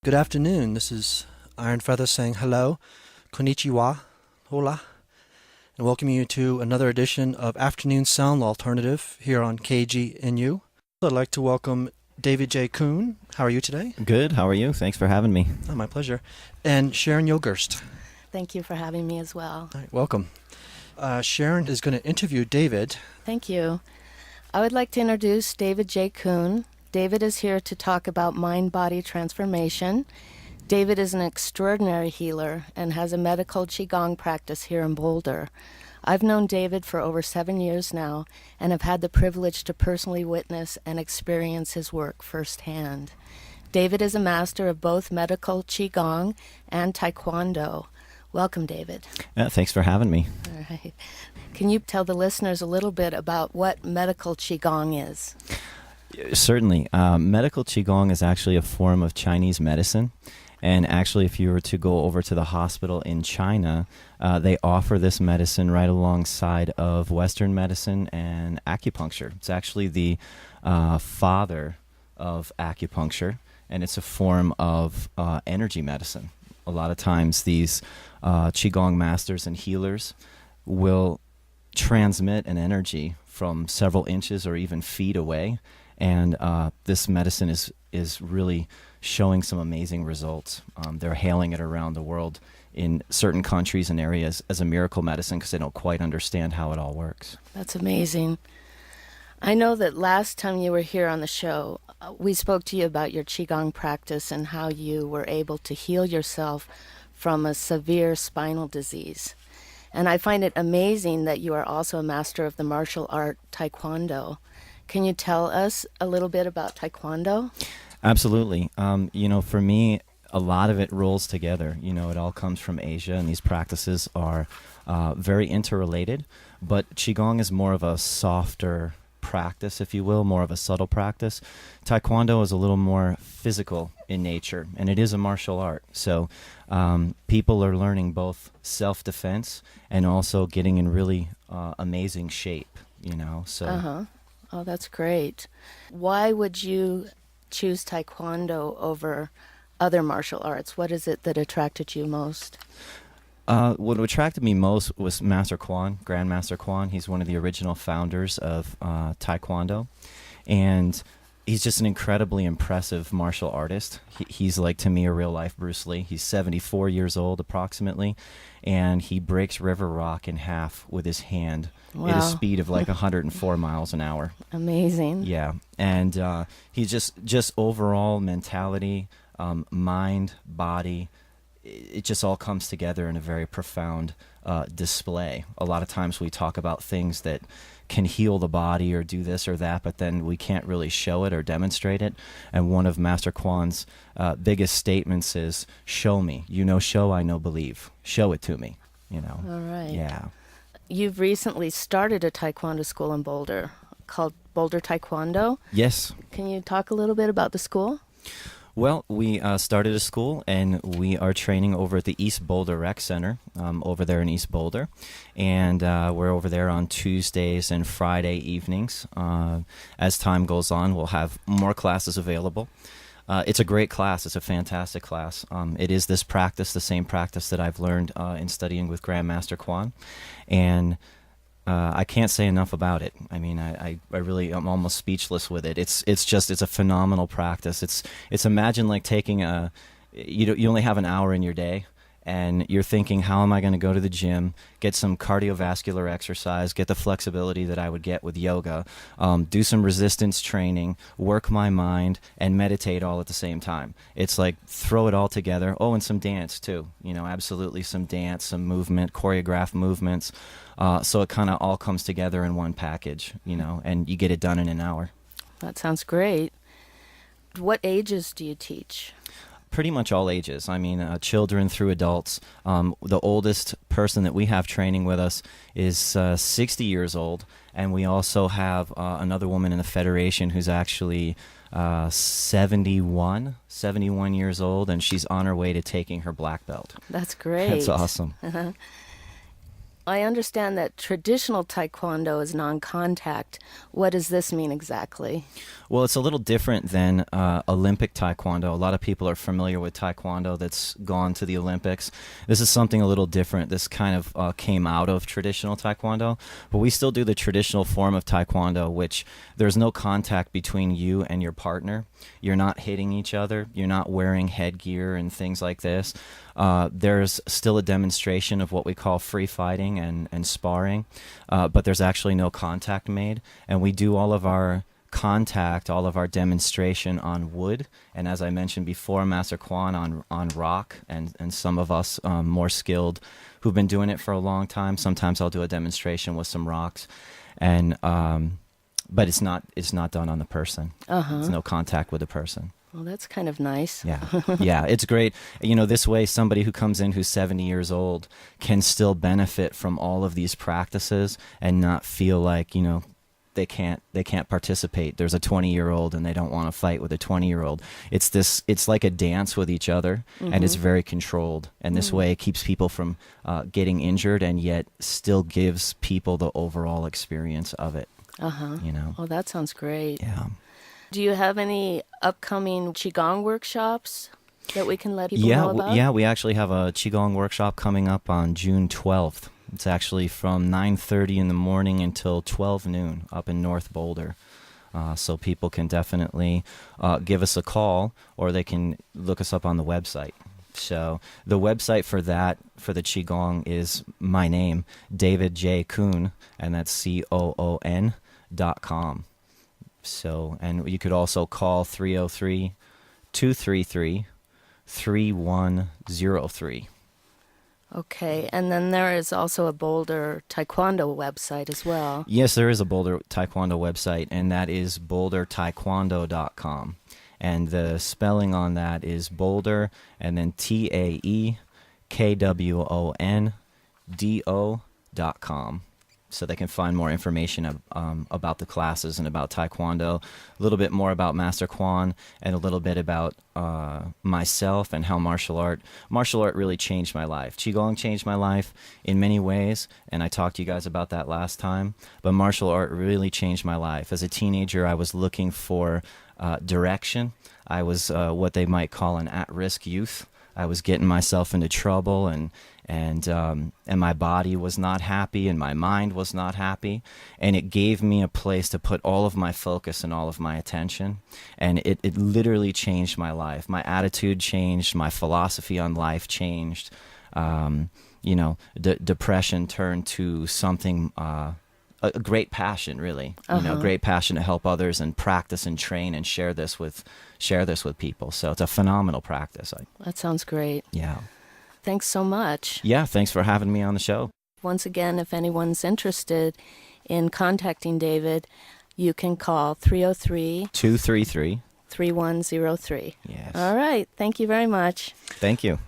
Good afternoon. This is Iron Feather saying hello, konnichiwa, hola, and welcoming you to another edition of Afternoon Sound Alternative here on KGNU. I'd like to welcome David J. Coon. How are you today? Good. How are you? Thanks for having me. Oh, my pleasure. And Sharon Jogerst. Thank you for having me as well. All right, welcome. Sharon is going to interview David. Thank you. I would like to introduce David J. Coon. David is here to talk about mind-body transformation. David is an extraordinary healer and has a medical Qigong practice here in Boulder. I've known David for over 7 years now and have had the privilege to personally witness and experience his work firsthand. David is a master of both medical Qigong and Taekwondo. Welcome, David. Thanks for having me. All right. Can you tell the listeners a little bit about what medical Qigong is? Certainly. Medical Qigong is actually a form of Chinese medicine. And actually, if you were to go over to the hospital in China, they offer this medicine right alongside of Western medicine and acupuncture. It's actually the father of acupuncture, and it's a form of energy medicine. A lot of times these Qigong masters and healers will transmit an energy from several inches or even feet away, and this medicine is really showing some amazing results. They're hailing it around the world in certain countries and areas as a miracle medicine because they don't quite understand how it all works. That's amazing. I know that last time you were here on the show, we spoke to you about your Qigong practice and how you were able to heal yourself from a severe spinal disease. And I find it amazing that you are also a master of the martial art Taekwondo. Can you tell us a little bit about Taekwondo? Absolutely. For me, a lot of it rolls together. It all comes from Asia, and these practices are very interrelated. But Qigong is more of a softer practice, if you will, more of a subtle practice. Taekwondo is a little more physical in nature, and it is a martial art. So people are learning both self-defense and also getting in really amazing shape, So. Oh, that's great. Why would you choose Taekwondo over other martial arts? What is it that attracted you most? What attracted me most was Master Quan, Grandmaster Quan. He's one of the original founders of Taekwondo, and he's just an incredibly impressive martial artist. He's like, to me, a real-life Bruce Lee. He's 74 years old, approximately, and he breaks river rock in half with his hand at a speed of like 104 miles an hour. Amazing. Yeah, and he's just overall mentality, mind, body, it just all comes together in a very profound display. A lot of times we talk about things that can heal the body or do this or that, but then we can't really show it or demonstrate it. And one of Master Quan's biggest statements is, show me. Show, I know, believe. Show it to me, All right. Yeah. You've recently started a Taekwondo school in Boulder called Boulder Taekwondo. Yes. Can you talk a little bit about the school? Well, we started a school, and we are training over at the East Boulder Rec Center, over there in East Boulder. And we're over there on Tuesdays and Friday evenings. As time goes on, we'll have more classes available. It's a great class. It's a fantastic class. It is this practice, the same practice that I've learned in studying with Grandmaster Quan. And I can't say enough about it. I mean, I really am almost speechless with it. It's a phenomenal practice. It's imagine like taking you only have an hour in your day, and you're thinking, how am I going to go to the gym, get some cardiovascular exercise, get the flexibility that I would get with yoga, do some resistance training, work my mind, and meditate all at the same time. It's like throw it all together. Oh, and some dance too. Absolutely some dance, some movement, choreographed movements. So it kind of all comes together in one package, and you get it done in an hour. That sounds great. What ages do you teach? Pretty much all ages. I mean, children through adults. The oldest person that we have training with us is 60 years old, and we also have another woman in the Federation who's actually 71 years old, and she's on her way to taking her black belt. That's great. That's awesome. I understand that traditional Taekwondo is non-contact. What does this mean exactly? Well, it's a little different than Olympic Taekwondo. A lot of people are familiar with Taekwondo that's gone to the Olympics. This is something a little different. This kind of came out of traditional Taekwondo, but we still do the traditional form of Taekwondo, which there's no contact between you and your partner. You're not hitting each other. You're not wearing headgear and things like this. There's still a demonstration of what we call free fighting and sparring, but there's actually no contact made. And we do all of our contact, all of our demonstration on wood, and as I mentioned before, Master Kwan on rock, and some of us more skilled who've been doing it for a long time. Sometimes I'll do a demonstration with some rocks, and but it's not done on the person. There's no contact with the person. Well, that's kind of nice. Yeah, it's great. This way somebody who comes in who's 70 years old can still benefit from all of these practices and not feel like, they can't participate. There's a 20-year-old and they don't want to fight with a 20-year-old. It's like a dance with each other, and it's very controlled. And this way it keeps people from getting injured and yet still gives people the overall experience of it. Oh, that sounds great. Yeah. Do you have any upcoming Qigong workshops that we can let people know about? Yeah, we actually have a Qigong workshop coming up on June 12th. It's actually from 9:30 in the morning until 12 noon up in North Boulder. So people can definitely give us a call, or they can look us up on the website. So the website for the Qigong is my name, David J. Coon, and that's COON.com. So, and you could also call 303-233-3103. Okay, and then there is also a Boulder Taekwondo website as well. Yes, there is a Boulder Taekwondo website, and that is bouldertaekwondo.com. And the spelling on that is Boulder, and then TAEKWONDO.com. So they can find more information about the classes and about Taekwondo, a little bit more about Master Kwan, and a little bit about myself and how martial art really changed my life. Qigong changed my life in many ways, and I talked to you guys about that last time, but martial art really changed my life. As a teenager, I was looking for direction. I was what they might call an at-risk youth. I was getting myself into trouble, and my body was not happy, and my mind was not happy, and it gave me a place to put all of my focus and all of my attention, and it literally changed my life. My attitude changed, my philosophy on life changed. Depression turned to something, a great passion, really. Great passion to help others and practice and train and share this with people. So it's a phenomenal practice. That sounds great. Yeah. Thanks so much. Yeah, thanks for having me on the show. Once again, if anyone's interested in contacting David, you can call 303-233-3103. Yes. Yes. All right. Thank you very much. Thank you.